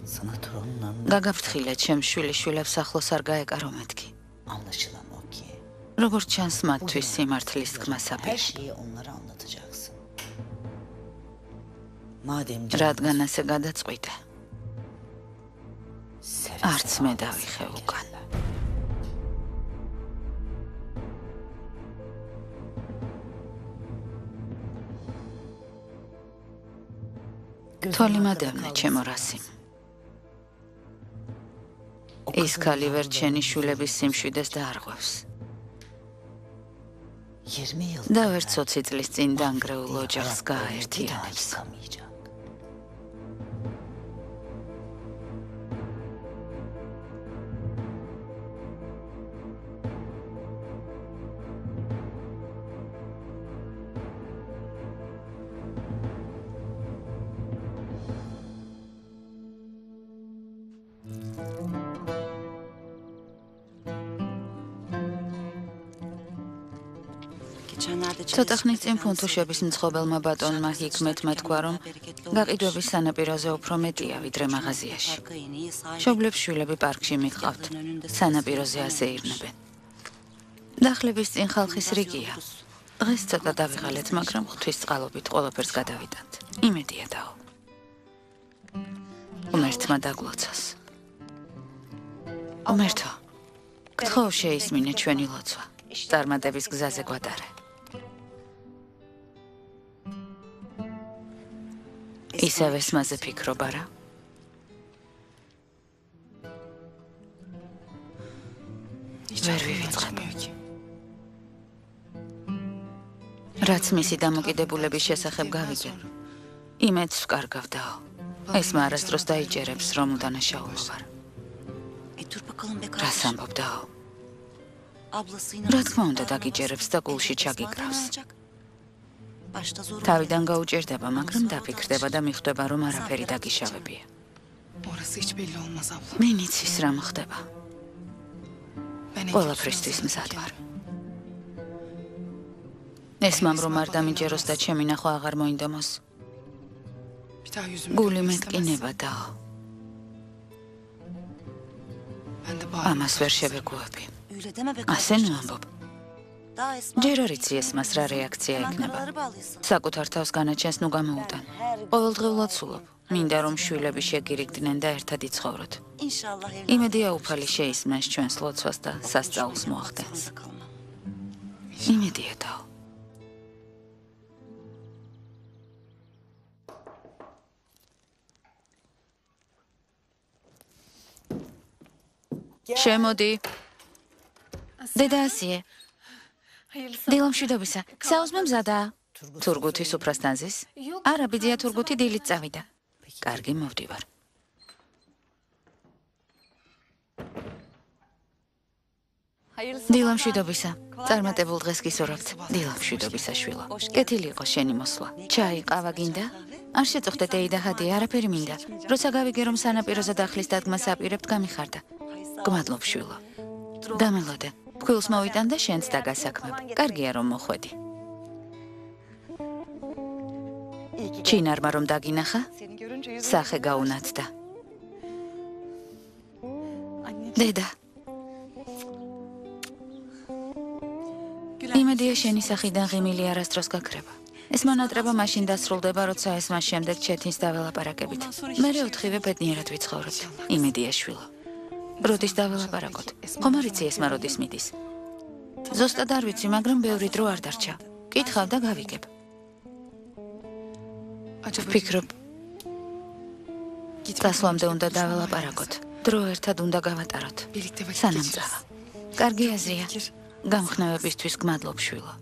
გაგაფრთხილეთ ჩემ შვილიშვილებს ახლოს არ გაეკარო მეთქი. როგორც ჩანს მათთვის სიმართლის თქმა საფერში. რადგან ასე გადაწყვიტე, არც მე დავიხე უკან. თვალი მადევნე ჩემო რასიმ. ის ქალი ვერ ჩენი შვილების სიმშვიდეს დაარღვევს. და ვერც 20 წლის წინ დანგრეულ ოჯახს გააერთიანებს. ცოტა ხნის წინ ფუნთუშების მცხოვრებელმა ბატონმა ჰიქმეთმა თქვა, რომ გაყიდვების სანაპიროზე უფრო მეტია, ვიდრე მაღაზიაში. მშობლებს შვილები პარკში მიჰყავთ, სანაპიროზე ასე ირნებენ. დახლების წინ ხალხის რიგია. დღეს ცოტა დავიღალეთ, მაგრამ ღვთისწყალობით ყველაფერს გადავიტანთ. იმედია დაო. უმერთმა დაგლოცოს. უმერთო, გთხოვ შეისმინე ჩვენი ლოცვა. წარმატების გზაზე გვატარე. ისევ ესმაზე ფიქრობ არა? ვერ ვივიწყებ. რაც მისი დამოკიდებულების შესახებ გავიგე, იმედს ვკარგავ დაო. ესმა არასდროს დაიჯერებს, რომ უდანაშაულო ვარ. რას ამბობ დაო? რა თქმა უნდა დაგიჯერებს და გულში ჩაგიკრავს. თავიდან გაუჭირდება, მაგრამ დაფიქრდება და მიხვდება, რომ არაფერი დაგიშავებია. მე იცის რა მოხდება. ყველაფრისთვის მზად ვარ. ესმამ რომ არ დამიჯეროს და ჩემი ნახვა აღარ მოინდომოს. გული მეტკინება დაო. ამას ვერ შევეგუები. ასე ნუ ამბობ. ჯერ არ იცი ესმას რა რეაქცია იქნება. საკუთარ თავს განაჩენს ნუ გამოუტან. ყოველდღიურად სულობ. მინდა რომ შვილები შეგირიგდნენ და ერთად იცხოვროთ. იმედია უფალი შეისმენს ჩვენს ლოცვას და სასწაულს მოახდენს. იმედია დაო. შემოდი. დედა ასიე. დილამშვიდობისა. საუზმე მზადაა. თურგუთი სუფრასთან ზის? არა, ბიძია თურგუთი დილით წავიდა. კარგი, მოვდივარ. დილამშვიდობისა. წარმატებულ დღეს გისურვებთ. დილამშვიდობისა შვილო. კეთილი იყო შენი მოსვლა. ჩაი, ყავა გინდა? არ შეწუხდე დეიდა ჰადი, არაფერი მინდა. როცა გავიგე რომ სანაპიროზე დახლის დადგმას აპირებთ, გამიხარდა. გმადლობ შვილო. დამელოდე. ფქვილს მოვიტან და შენც დაგასაქმებ. კარგია რომ მოხვედი. ჩინარმა რომ დაგინახა? სახე გაუნათდა. დედა. იმედია შენი სახიდან ღიმილი არასდროს გაქრება. ეს მონატრება მაშინ დასრულდება, როცა ეს მას შემდეგ ჩეთინს დაველაპარაკებით. მერე ოთხივე ბედნიერად ვიცხოვრებთ. იმედია შვილო. როდის დაველაპარაკოთ? ხომ არ იცი ესმა როდის მიდის? ზუსტად არ ვიცი, მაგრამ ბევრი დრო არ დარჩა. კითხავ და გავიგებ. ვფიქრობ, დასვლამდე უნდა დაველაპარაკოთ. დრო ერთად უნდა გავატაროთ. სანამ წავა. კარგი აზრია. გამხნევებისთვის გმადლობ შვილო.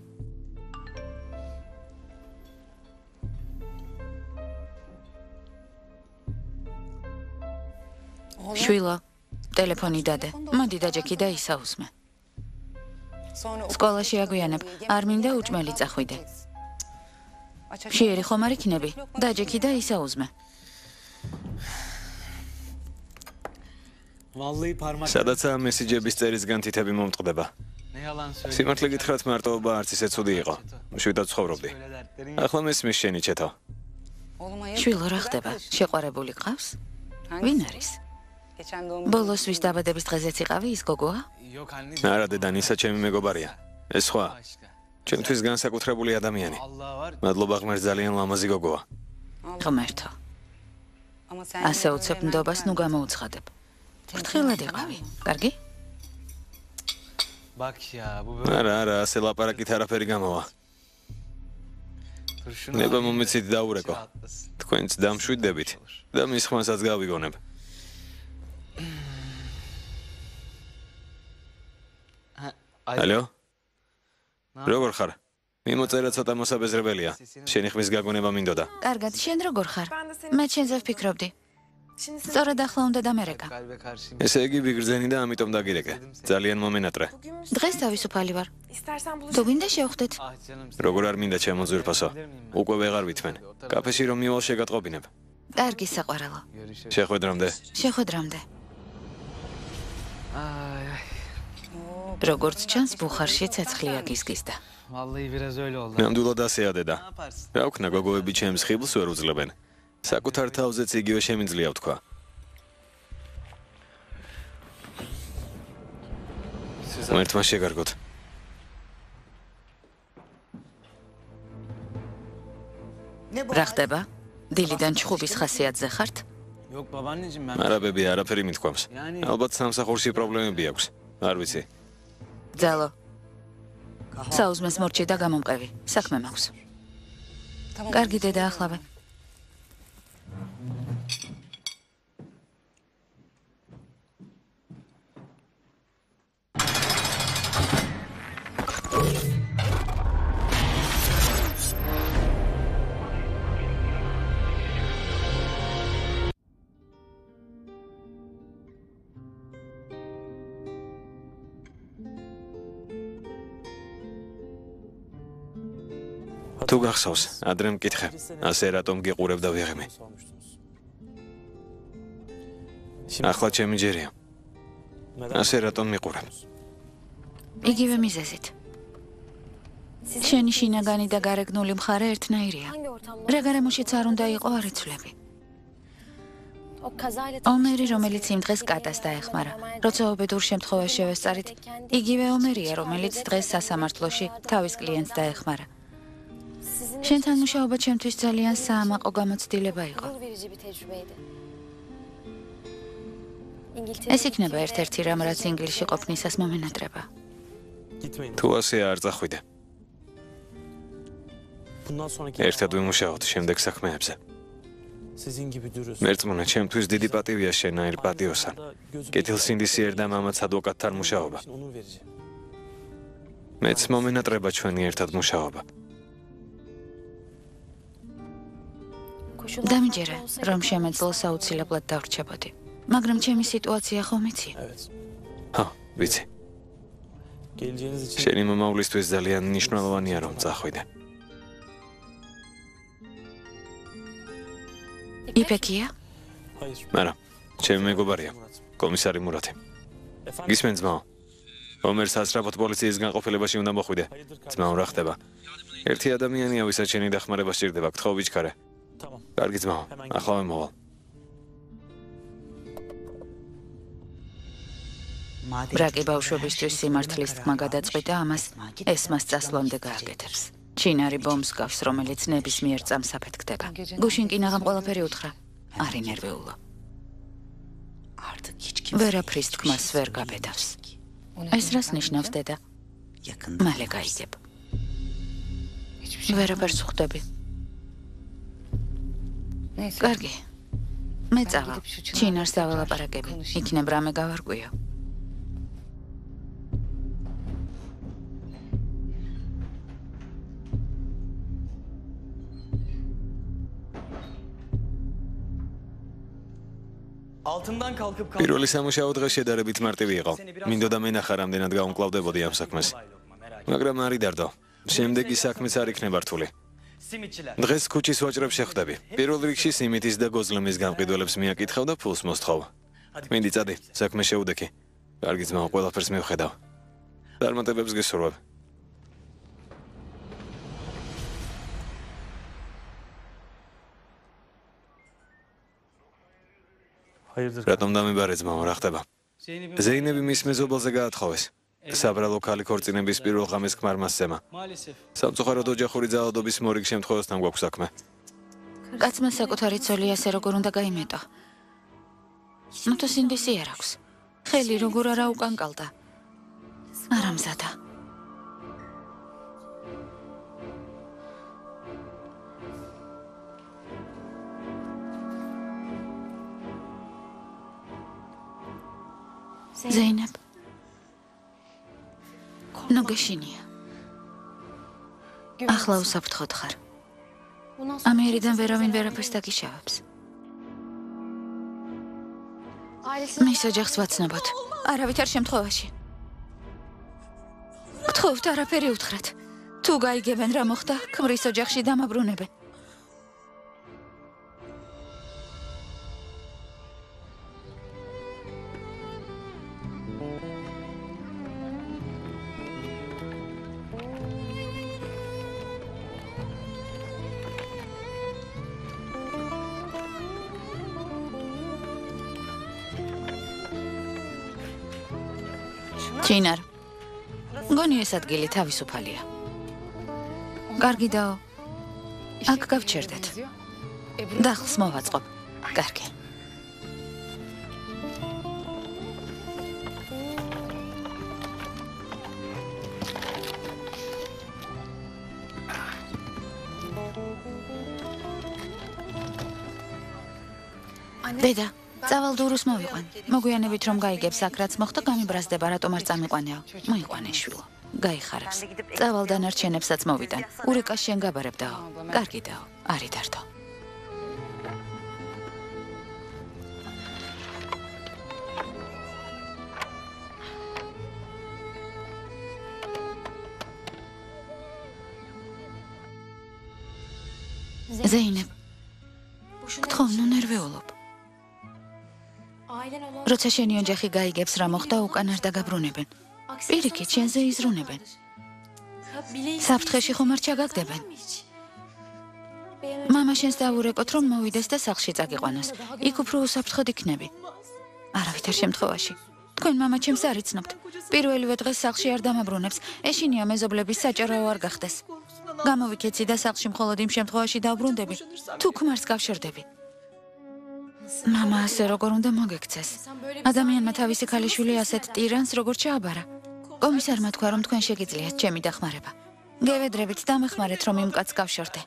შვილო, ტელეფონი დადე. მოდი დაჯექი და ისაუზმე. სკოლაში აგვიანებ, არ მინდა უჭმელი წახვიდე. შეერი ხომ არ იქნები? დაჯექი და ისაუზმე. სადაცაა მესიჯების წერისგან თითები მომწყდება. სიმართლე გითხრათ, მარტოობა არც ისე ცუდი იყო. მშვიდად ცხოვრობდი. ახლა მესმის შენი ჩეთო. შვილო, რა ხდება? შეყვარებული ყავს? ვინ არის? ბოლოს ვის დაბადების დღეზეც იყავი ის გოგოა? არა დედანი, ისა ჩემი მეგობარია. ეს სხვა. ჩემთვის განსაკუთრებული ადამიანი. მადლობა ღმერთს, ძალიან ლამაზი გოგოა. ღმერთო. ასე უცებ ნდობას ნუ გამოუცხადებ. ფრთხილად იყავი. კარგი? არა, ასე ლაპარაკით არაფერი გამოვა. ნება მომეცით დაურეკო. თქვენც დამშვიდდებით და მის ხმასაც გავიგონებ. ალო? როგორ ხარ? მიმოწერა ცოტა მოსაბეზრებელია. შენი ხმის გაგონება მინდოდა. კარგად, შენ როგორ ხარ? მე შენზე ვფიქრობდი. სწორედ ახლა უნდა დამერეკა. ესე იგი ბიგრძენი და ამიტომ დაგირეკე. ძალიან მომენატრე. დღეს თავისუფალი ვარ. თუ გინდა შევხვდეთ. როგორ არ მინდა ჩემო ძვირფასო. უკვე ვეღარ ვითმენ. კაფეში რომ მივალ შეგატყობინებ. კარგი საყვარელო. შეხვედრამდე. შეხვედრამდე. როგორც ჩანს, ბუხარში ცეცხლია გიზგიზდა. ნამდვილად ასეა დედა. რა ვქნა, გოგოები ჩემს ხიბლს ვერ უძლებენ. საკუთარ თავზეც იგივე შემიძლია ვთქვა. ღმერთმა შეგარგოთ. რა ხდება? დილიდან ჩხუბის ხასიათზე ხართ? არა ბები, არაფერი მithქვამს. ალბათ სამსახურში პრობლემები აქვს. არ ვიცი. ძალო. საუზმეს მორჩი და გამომყევი. საქმე მაქვს. კარგი დედა ახლავე. თუ გახსოვს, ადრე მკითხე, ასე რატომ გიყურებდა ვიღიმე. ახლა ჩემი ჯერია. ასე რატომ მიყურებ? იგივე მიზეზით. შენი შინაგანი და გარეგნული მხარე ერთნაირია. რა გარემოშიც არ უნდა იყო არ იცვლები. ომერი, რომელიც იმ დღეს კატას დაეხმარა. როცა უბედურ შემთხვევაში შევესწარით, იგივე ომერია, რომელიც დღეს სასამართლოში თავის კლიენტს დაეხმარა. შენთან მუშაობა ჩემთვის ძალიან საამაყო გამოცდილება იყო. ეს იქნება ერთ-ერთი რამ, რაც ინგლისში ყოფნისას მომენატრება. თუ ასე არ წახვიდე. ერთად ვიმუშაოთ შემდეგ საქმეებზე. მერწმუნა, ჩემთვის დიდი პატივია შენაირ პატიოსან. კეთილსინდისიერ და მამაც ადვოკატთან მუშაობა. მეც მომენატრება ჩვენი ერთად მუშაობა. დამიჯერე, რომ შემეძლო საუცილებლად დავრჩებოდი. მაგრამ ჩემი სიტუაცია ხომ იცი? ჰა, ვიცი. შენი მომავლისთვის ძალიან მნიშვნელოვანია რომ წახვიდე. იფეკია? არა, ჩემი მეგობარია, კომისარი მურათი. გისმენ ძმაო? ომერს ასრაფოთ პოლიციის განყოფილებაში უნდა მოხვიდე. ძმაო, რა ხდება? ერთი ადამიანია, ვისაც შენი დახმარება სჭირდება, გთხოვ ვიჩქარე. კარგი ძმაო, ახლავე მოვალ. ბრაკი ბავშვებისთვის სიმართლის თქმა გადაწყვიტა, ამას ესმას წასვლამდე გააკეთებს. ჩინარი ბომბს გავს, რომელიც ნებისმიერ წამს აფეთქდება. გუშინ კინაღამ ყველაფერი უთხრა. არი ნერვიულო. ვერაფრის თქმას ვერ გაბედავს. ეს რას ნიშნავს, დედა? მალე გაიგებ. ვერაფერს ხვდები. კარგი. მე წავალ. ჩინარს დაველაპარაკები. იქნებ რამე გავარკვიო. პირველი სამუშაო დღე შედარებით მარტივი იყო. მინდოდა მენახა რამდენად გაუმკლავდებოდი ამ საქმეს. მაგრამ არ იდარდო. შემდეგი საქმეც არ იქნება რთული. დღეს ქუჩის ვაჭრებს შეხვდები. პირველ რიგში სიმითის და გოზლემის გამყიდველებს მიაკითხავ და ფულს მოსთხოვ. მინდი წადი, საქმე შეუდექი. კარგი ძმაო, ყველაფერს მივხედავ. წარმატებებს გესურვებ. რატომ დამიბარე ძმაო, რა ხდება? ზეინები მის მეზობელზე გაათხოვეს. საბრალო ქალი ქორწინების პირველ ღამეს ქმარმა სცემა. სამწუხაროდ ოჯახური ძალადობის მორიგ შემთხვევასთან გვაქვს საქმე. კაცმა საკუთარი ცოლი ასე როგორ უნდა გაიმეტო. ნუ სინდისი არ აქვს. ხელი როგორ არა უკანკალდა. არამზადა. ზეინებ. ნუ გეშინია. ახლა უსაფრთხოდ ხარ. ამერიდან ვერავინ ვერაფერს დაგიშავებს. მის ოჯახს ვაცნობოთ. არავითარ შემთხვევაში. გთხოვთ, არაფერი უთხრათ. თუ გაიგებენ რა მოხდა, ქმრის ოჯახში დამაბრუნებენ. ჩინარ. გონი ეს ადგილი თავისუფალია. კარგი დაო. აქ გავჩერდეთ. დახლს მოვაწყობ. კარგი. დედა, წავალდურუს მოვიყვან. მოგვიანებით რომ გაიგებს აქ რაც მოხდა, გამიბრაზდება, რატომ არ წამიყვანეო. მოიყვანე შვილო. გაიხარებს. წავალ დანარჩენებსაც მოვიტან. ურეკას შენ გაბარებდაო. კარგი დაო. არი დარდო. ზეინებ. გთხოვ, ნუ ნერვეულობ. როცა შენი ოჯახი გაიგებს რა მოხდა, უკან არ დაგაბრუნებენ. პირიქით, შენზე იზრუნებენ. საფრთხეში ხომ არ ჩაგაგდებენ. მამა შენს დაურეკოთ, რომ მოვიდეს და სახლში წაგიყვანოს. იქ უფრო უსაფრთხოდ იქნები. არავითარ შემთხვევაში. თქვენ მამა ჩემს არ იცნობთ. პირველივე დღეს სახლში არ დამაბრუნებს. ეშინია მეზობლების საჭარაო არ გახდეს. გამოვიქეცი და სახლში მხოლოდ იმ შემთხვევაში დავბრუნდები, თუ ქმარს გავშორდები. მამა ასე როგორ უნდა მოგექცეს. ადამიანმა თავისი ქალიშვილი ასეთ ტირანს როგორ ჩააბარა. კომისარმა თქვა, რომ თქვენ შეგიძლიათ ჩემი დახმარება. გევედრებით დამეხმარეთ, რომ იმ კაცს გავშორდე.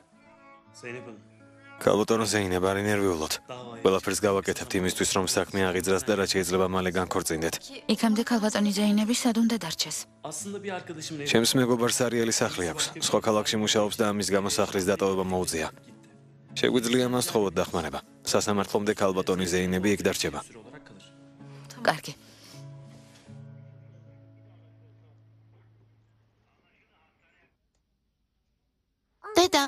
ქალბატონო ზეინებ, არ ინერვიულოთ. ყველაფერს გავაკეთებთ იმისთვის, რომ საქმე აღიძრას და რაც შეიძლება მალე განქორწინდეთ. იქამდე ქალბატონი ზეინები სად უნდა დარჩეს? ჩემს მეგობარს არიელი სახლი აქვს. სხვა ქალაქში მუშაობს და ამის გამო სახლის დატოვება მოუწია. შეგვიძლია მას თხოვოთ დახმარება. სასამართლომდე ქალბატონი ზეინები იქ დარჩება. კარგი. დედა,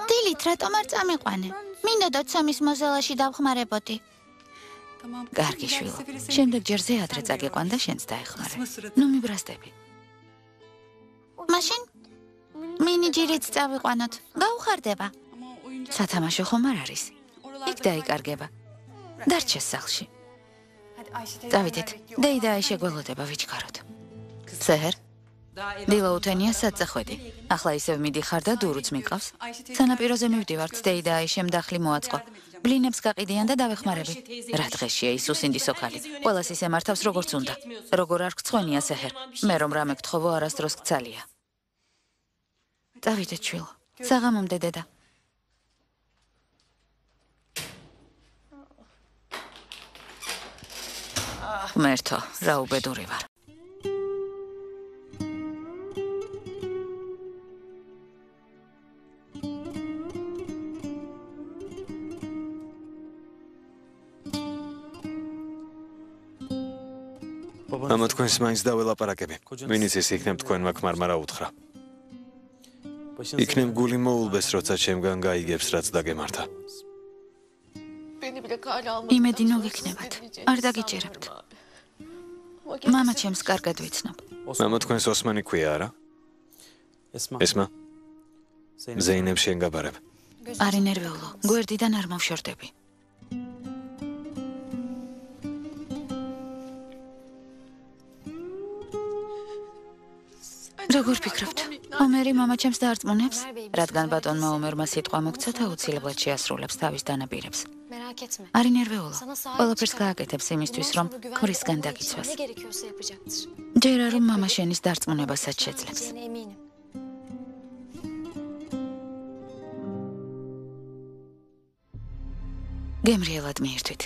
დილით რატომ არ წამიყვანე? მინდოდოთ სამის მოზელაში დავხმარებოდი. კარგი შვილო. შემდეგ ჯერზე ადრე წაგიყვან და შენც დაეხმარე. ნუ მიბრაზდები. მაშინ მინიჯერიც წავიყვანოთ. გაუხარდება. სათამაშო ხომ არ არის? იქ დაიკარგება. დარჩეს სახლში. წავიდეთ. დეიდა შეგველოდება ვიჩქაროთ. სეჰერ. დილაუთენია საწეხვედი. ახლა ისევ მიდიხარ და დურუც მიყავს. სანაპიროზე მივდივართ, დეიდა აიშემ დახლი მოაწყო. ბლინებს გაყიდიან და დავეხმარები. რა დღეშია ის უსინდისო ქალი. ყველას ისე მართავს როგორც უნდა. როგორ არ გწვენია სეჰერ. მე რომ რამე გთხოვო არასდროს გცალია. წავიდეთ შვილო. საღამომდე დედა. მერთო, რა უბედური ვარ. მამა თქვენს მაინც დაველაპარაკები. ვინიც ის იქნებ თქვენმა ქმარმა რა უთხრა. იქნებ გული მოულბეს, როცა ჩემგან გაიგებს რაც დაგემართა. იმედი ნუ გიქნებათ. არ დაგიჭერებთ. მამა ჩემს კარგად ვიცნობ. მამა თქვენს ოსმანი ქვია არა? ესმა. ზეინებ შენ გაბარებ. არ ინერვიულო. გვერდიდან არ მოვშორდები. როგორ ფიქრობთ? ომერი მამაჩემს დაარწმუნებს, რადგან ბატონმა ომერმა სიტყვა მოგცა, აუცილებლად შეასრულებს თავის დანაპირებს. არ ინერვეულო. ყველაფერს გააკეთებს იმისთვის, რომ ქორისგან დაგიცვას. ჯერა რომ მამა შენის დარწმუნებასაც შეძლებს. გემრიელად მიირთვით.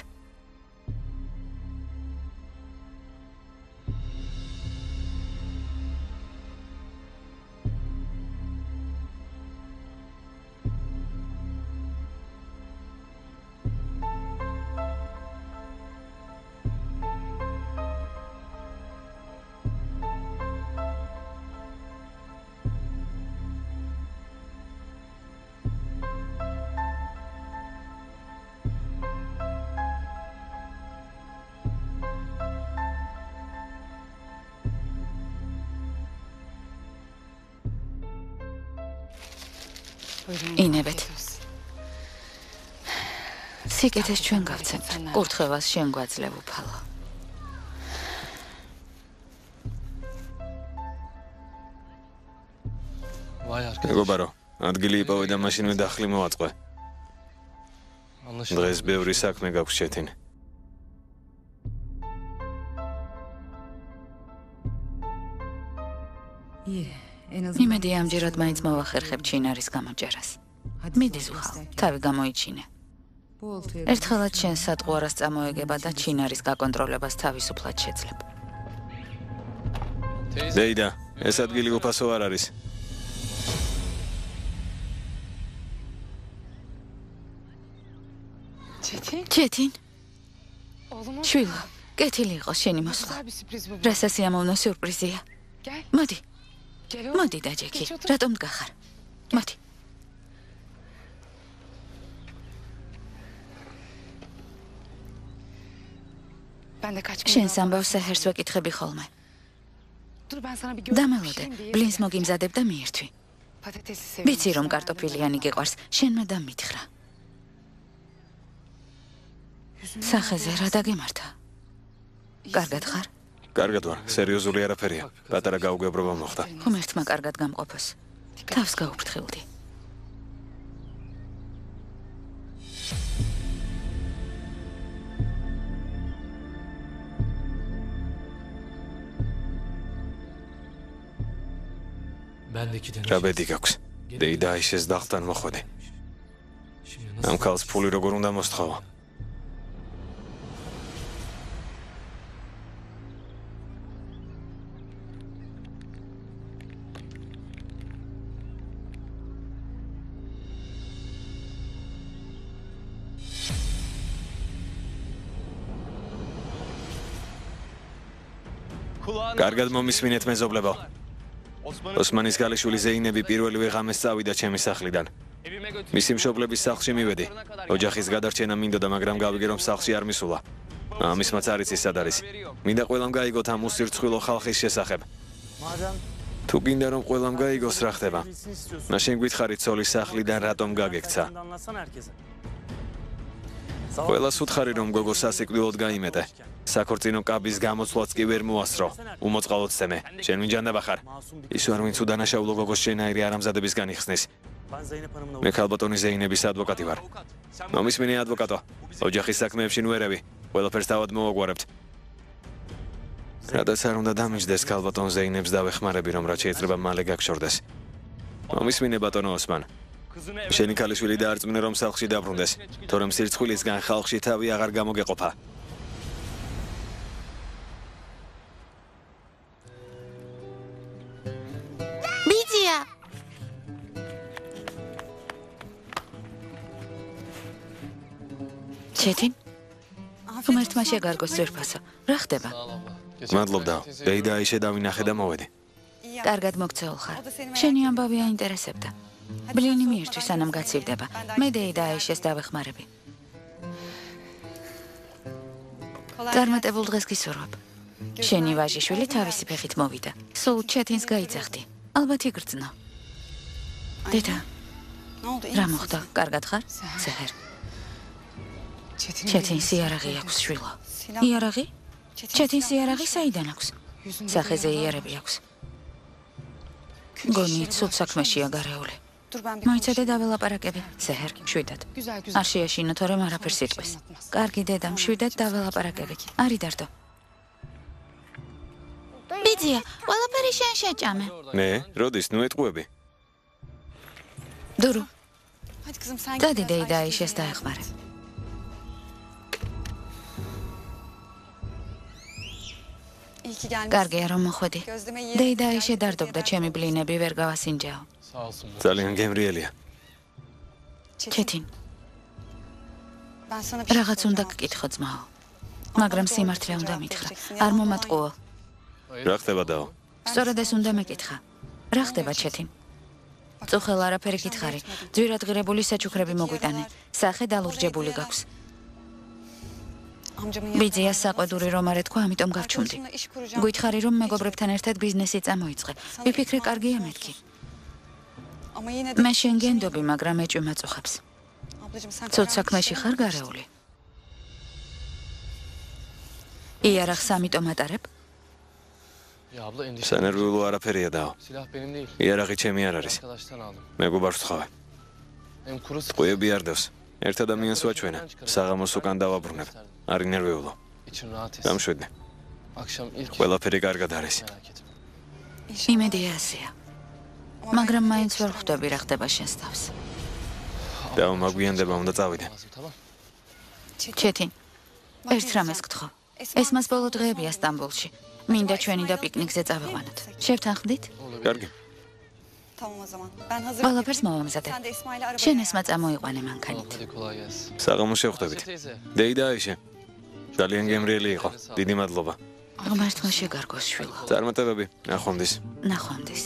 ინებეთ. სიკეთეს ჩვენ გავცემთ. კურთხევას შენ გვაძლევ უფალო. მეგობარო, ადგილი იპოვე და მაშინვე დახლი მოვაწყე. დღეს ბევრი საქმე გაქვს შეთინ. იმედი ამჯერად მაინც მოვახერხებ ჩინარის გამოჯერას. მიდი ზუხალ, თავი გამოიჩინე. ერთხელაც შენ სატყვარას წამოეგება და ჩინარის გაკონტროლებას თავისუფლად შეძლებ. დეიდა, ეს ადგილი უფასო არ არის. ჩეთინ? შვილო, კეთილი იყოს შენი მოსვლა. რა სასიამოვნო სიურპრიზია. მოდი. მოდი დაჯექი, რატომ დგახარ? მოდი. შენს ამბავს საჰერს ვეკითხები ხოლმე. დამელოდე, ბლინს მოგიმზადებ და მიირთვი. ვიცი რომ კარტოფილიანი გიყვარს, შენმა დამითხრა. სახეზე რა დაგემართა? კარგად ხარ? კარგად ვარ, სერიოზული არაფერია. პატარა გაუგებრობა მოხდა. ღმერთმა კარგად გამყოფოს. თავს გაუფრთხილდი. რა ბედი გაქვს? დეიდა ისეს დახთან მოხვედი. ამ ქალს ფული როგორ უნდა მოსთხოვო? კარგად მომისმინეთ მეზობლებო. ოსმანის ქალიშვილი ზეინები პირველივე ღამეს წავიდა ჩემი სახლიდან. მისი მშობლების სახლში მივედი. ოჯახის გადარჩენა მინდოდა, მაგრამ გავიგე რომ სახლში არ მისულა. ამისმაც არ იცის სად არის. მინდა ყველამ გაიგოთ ამ უსირცხვილო ხალხის შესახებ. თუ გინდა რომ ყველამ გაიგოს რა ხდება, მაშინ გითხარით ცოლის სახლიდან რატომ გაგექცა. ყველას უთხარი რომ გოგო სასიკვდილოდ გაიმეტე. საქორწინო კაბის გამოცვლაც კი ვერ მოასწრო. უმოწყალოდ სცემე. შენ ვინჯანდება ხარ? ის არ ვინც უდანაშაულო გოგოს შენაირი არამზადებისგან იხსნის. მე ქალბატონი ზეინების ადვოკატი ვარ. მომისმინე ადვოკატო. ოჯახის საქმეებში ნუერები. ყველაფერს თავად მოვაგვარებთ. რადგან არ უნდა დამიჯდეს ქალბატონ ზეინებს დავეხმარები, რომ რაც შეიძლება მალე გაგშორდეს. მომისმინე ბატონო ოსმან. შენი ქალიშვილი დაარწმუნე რომ სახლში დაბრუნდეს, თორემ სირცხვილისგან ხალხში თავი აღარ გამოგეყოფა. ბიძია! ჩეთინ? ღმერთმა შეგარგოს ძვირფასო. რა ხდება? მადლობდა. დეიდა ისე დავინახე და მოვედი. კარგად მოგცეულ ხარ. შენი ამბავი აინტერესებდა. ბლინი მიირთვი სანამ გაცივდება. მე დეიდა აიშეს დავეხმარები. წარმატებულ დღეს გისურვებ. შენი ვაჟიშვილი თავისი ფეხით მოვიდა. სულ ჩეთინს გაიძახდი. ალბათ იგრძნო. დედა, რა მოხდა? კარგად ხარ? ზეჰერ. ჩეთინს იარაღი აქვს შვილო. იარაღი? ჩეთინს იარაღი საიდან აქვს? სახეზე იარები აქვს. გონი ცუდ საქმეშია გარეული. მოიცადე დაველაპარაკები. სეჰერ, შვიდად. არ შეაშინო, თორემ არაფერს იტყვის. კარგი დედამ, შვიდად დაველაპარაკები. არი დარდო. ბიძია, ყველაფერი შენ შეჭამე. მე, როდის ნუ ეტყუები? დურო. დადი დეიდა აიშეს დაეხმარე. კარგია რომ მოხვედი. დეიდა აიშე დარდობდა ჩემი ბლინები ვერ გავასინჯაო. ძალიან გემრიელია. ჩეთინ. რაღაც უნდა გკითხო ძმაო. მაგრამ სიმართლე უნდა მითხრა. არ მომატყუო. რა ხდება დაო? სწორად ეს უნდა მეკითხა. რა ხდება ჩეთინ? წუხელ არაფერი გითხარი. ძვირადღირებული საჩუქრები მოგვიტანე. სახე დალურჯებული გაქვს. ბიძია საყვედური რომ არ ეთქვა, ამიტომ გავჩუმდი. გითხარი რომ მეგობრებთან ერთად ბიზნესი წამოიწყე. ვიფიქრე კარგია მეთქი. მე შენ გენდობი, მაგრამ ეჭვი მაწუხებს. ცუდ საქმეში ხარ გარეული? იარაღს ამიტომ ატარებ? სანერვიულო არაფერია დაო. იარაღი ჩემი არ არის. მეგობარს ვთხოვე. ტყვიები არ დევს. ერთ ადამიანს ვაჩვენა. საღამოს უკან დავაბრუნებ. არ ინერვიულო. დამშვიდე. ყველაფერი კარგად არის. იმედია ასეა. მაგრამ მაინც ვერ ხვდები რა ხდება შენს თავს. დაო, მაგვიანდება უნდა წავიდე. ჩეთინ, ერთ რამეს გთხოვ. ეს მას ბოლო დღეებია სტამბოლში. მინდა ჩვენი და პიკნიკზე წავეყვანოთ. შევთანხმდით? კარგი. ყველაფერს მოვამზადებ. შენ ესმა წამოიყვანე მანქანით. საღამოს შევხვდებით. დეიდა აიშე. ძალიან გემრიელი იყო. დიდი მადლობა. ღმერთმა შეგარგოს შვილო. წარმატებები. ნახვამდის. ნახვამდის.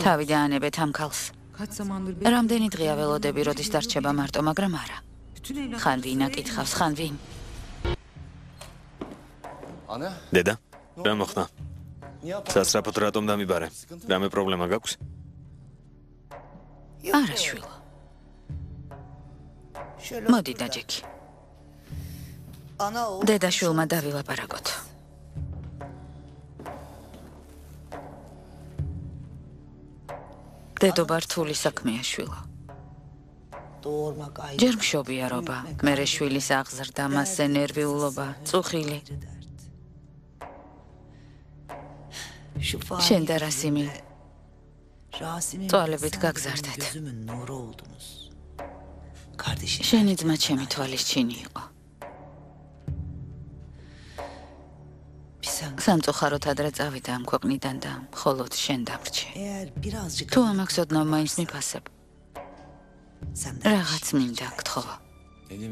თავი დაანებეთ ამ ქალს. რამდენი დღეა ველოდები, როდის დარჩება მარტო, მაგრამ არა. ხან ვინა კითხავს, ხან ვინ? დედა, რა მოხდა? სასწრაფოდ რატომ დამიბარე? რამე პრობლემა გაქვს? არა შვილო. მოდი დაჯექი. დედა შვილმა დავილაპარაკოთ. დედობა რთული საქმეა შვილო. ჯერ მშობიარობა, მერე შვილის აღზრდა, მასზე ნერვიულობა, წუხილი. შენ და რასიმი თვალებით გაგზარდეთ. შენი ძმა ჩემი თვალის ჩინი იყო. სამწუხაროდ ადრე წავიდა ამ ქვეყნიდან და მხოლოდ შენ დამრჩე. თუ ამაქვს ოდნავ მაინც მიფასებ. რაღაც მინდა გთხოვა.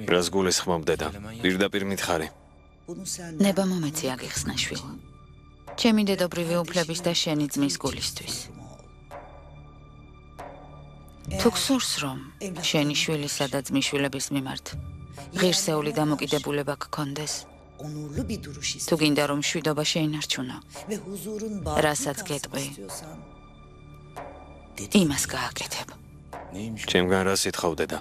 რას გულისხმობ დედა? პირდაპირ მითხარი. ნება მომეცი აგიხსნა შვილო. ჩემი დედობრივი უფლების და შენი ძმის გულისთვის. თუ გსურს რომ შენი შვილისა და ძმის შვილების მიმართ ღირსეული დამოკიდებულება გქონდეს, თუ გინდა რომ მშვიდობა შეინარჩუნო, რასაც გეტყვი, იმას გააკეთებ. ჩემგან რას ითხოვ დედა?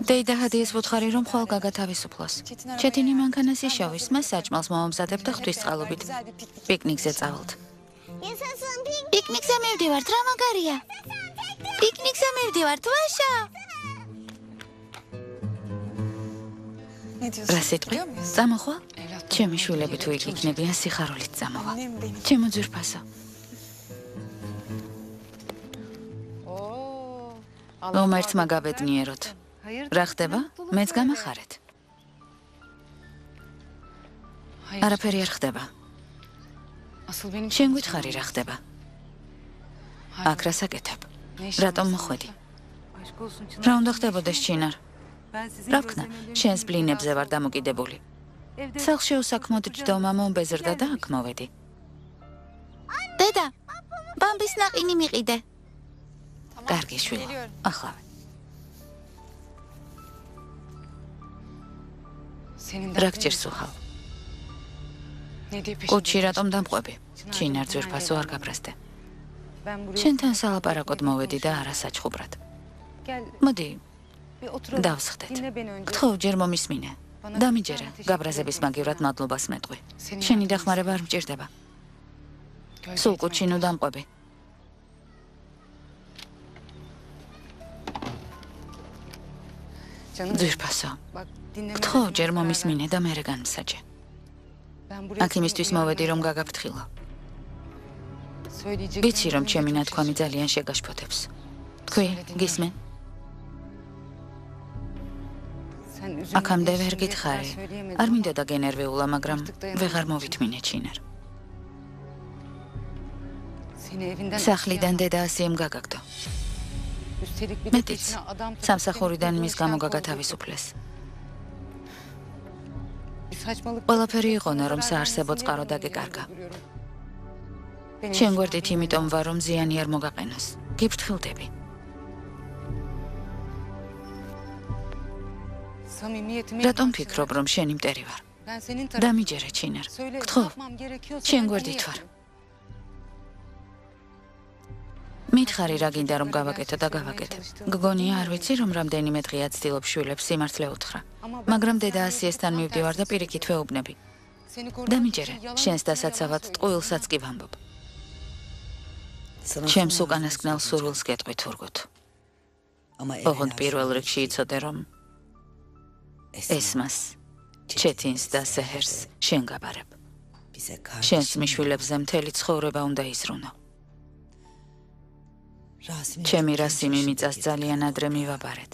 დეიდა ჰადიეს ვუთხარი რომ ხვალ გაგათავისუფლოს. ჩეთინი მანქანას იშავის, მას საჭმელს მოვამზადებ და ღვთისწყალობით პიკნიკზე წავალთ. პიკნიკზე მივდივართ, რა მაგარია. პიკნიკზე მივდივართ, ვაშა. რა სიტყვი? წამოხვალ? ჩემი შვილები თუ იქ იქნებიან, სიხარულით წამოვა. ჩემო ძვირფასო. ომერთმა გაბედნიეროთ. რა ხდება? მეც გამახარეთ. არაფერი არ ხდება. შენ გვითხარი რა ხდება? აქ რას აკეთებ? რატომ მოხვედი? რა უნდა ხდებოდეს ჩინარ? რა ვქნა? შენს ბლინებზე ვარ დამოკიდებული. სახლში უსაქმოდ ჯდომა მომბეზრდა და აქ მოვედი. დედა, ბამბის ნაყინი მიყიდე. კარგი შვილო, ახლა. რა გჭირს უხალ? კუჩი რატომ დამყვები? ჩინარ ძვირფასო არ გაბრასდე. შენთან სალაპარაკოდ მოვედი და არა საჩხუბრად. მოდი, დავსხდეთ. გთხოვ, ჯერ მომისმინე. დამიჯერე, გაბრაზების მაგივრად მადლობას მეტყვი. შენი დახმარება არ მჭირდება. სულ კუჩი ნუ დამყვები. ძვირფასო, გთხოვ, ჯერ მომისმინე და მერე განმსაჯე. აქ იმისთვის მოვედი, რომ გაგაფრთხილო. ვიცი, რომ ჩემი ნათქვამი ძალიან შეგაშფოთებს. თქვი, გისმენ? აქამდე ვერ გითხარი. არ მინდოდა გენერვიულა, მაგრამ ვეღარ მოვითმინე ჩინარ. სახლიდან დედა ასიემ გაგაგდო. მეტიც, სამსახურიდან მის გამო გაგათავისუფლეს. ყველაფერი იყონა, რომ საარსებო წყარო დაგეკარგა. შენ გვერდით იმიტომ ვარ, რომ ზიანი არ მოგაყენოს. გიფრთხილდები. რატომ ფიქრობ, რომ შენი მტერი ვარ? დამიჯერე, ჩინარ. გთხოვ, შენ გვერდით ვარ. მითხარი რა გინდა რომ გავაკეთო და გავაკეთე. გგონია არ ვიცი რომ რამდენიმე დღეა ცდილობ შვილებს სიმართლე უთხრა. მაგრამ დედა ასიესთან მივდივარ და პირიქით ვეუბნები. დამიჯერე, შენს დასაცავად ტყუილსაც კი ვამბობ. ჩემს უკანასკნელ სურვილს გეტყვი თურგოთ. ოღონდ პირველ რიგში იცოდე რომ ესმას, ჩეთინს და სეჰერს შენ გაბარებ. შენს მიშვილებზე მთელი ცხოვრება უნდა იზრუნო. ჩემი რასიმი მიწას ძალიან ადრე მივაბარეთ.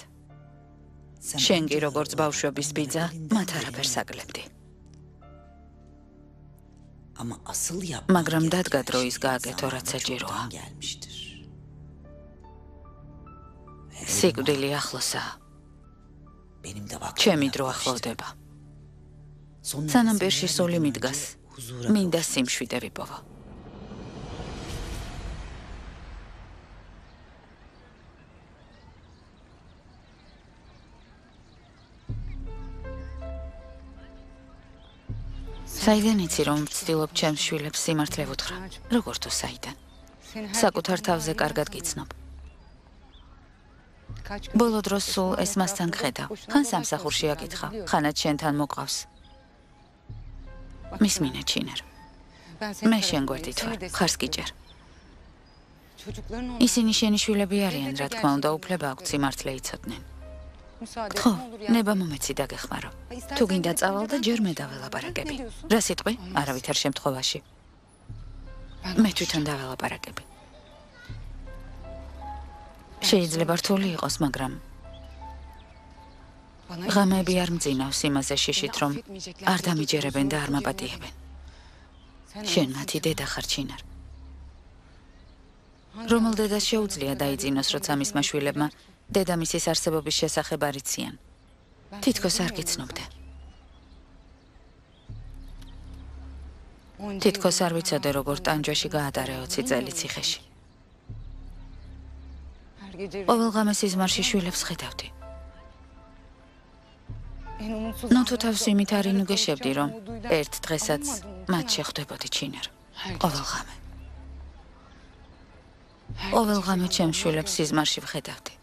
შენ კი როგორც ბავშვობის ბიძა, მათ არაფერს აკლებდი. მაგრამ დადგა დრო ის გააკეთო, რაც საჭიროა. სიკვდილი ახლოსაა. ჩემი დრო ახლოვდება. სანამ პირში სული მიდგას, მინდა სიმშვიდე ვიპოვო. საიდან იცი რომ ვცდილობ ჩემს შვილებს სიმართლე ვუთხრა? როგორ თუ საიდან? საკუთარ თავზე კარგად გიცნობ. ბოლო დროს სულ ესმასთან გხედავ. ხან სამსახურში აკითხავ, ხანაც შენთან მოყავს. მისმინე, ჩინარ. მე შენ გვერდით ვარ, ხარს გიჭერ. ისინი შენი შვილები არიან, რა თქმა უნდა, უფლება აქვთ სიმართლე იცოდნენ. ხო, ნება მომეცი დაგეხმარო. თუ გინდა წავალ და ჯერ მე დაველაპარაკები. რა სიტყვი? არავითარ შემთხვევაში. მე თვითონ დაველაპარაკები. შეიძლება რთული იყოს, მაგრამ ღამეები არ მძინავს იმაზე შიშით, რომ არ დამიჯერებენ და არ მაპატიებენ. შენ მათი დედა ხარ, ჩინარ. რომელ დედას შეუძლია დაიძინოს, როცა მისმა შვილებმა დედამისის არსებობის შესახებ არ იციან. თითქოს არ გიცნობდე. თითქოს არ ვიცოდე, როგორ ტანჯვაში გაატარე 20 წელი ციხეში. ყოველ ღამე სიზმარში შვილებს ხედავდი. ნუ თუ თავს იმით არ ინუგეშებდი, რომ ერთ დღესაც მათ შეხვდებოდი, ჩინარ. ყოველ ღამე. ყოველ ღამე ჩემს შვილებს სიზმარში ვხედავდი.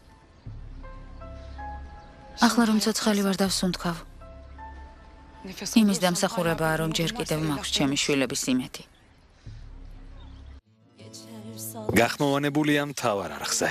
ახლა რომ ცოცხალი ვარ დავსუნთქავ. იმის დამსახურებაა, რომ ჯერ კიდევ მაქვს ჩემი შვილების იმედი. გახმოვანებულია მთავარ არხზე.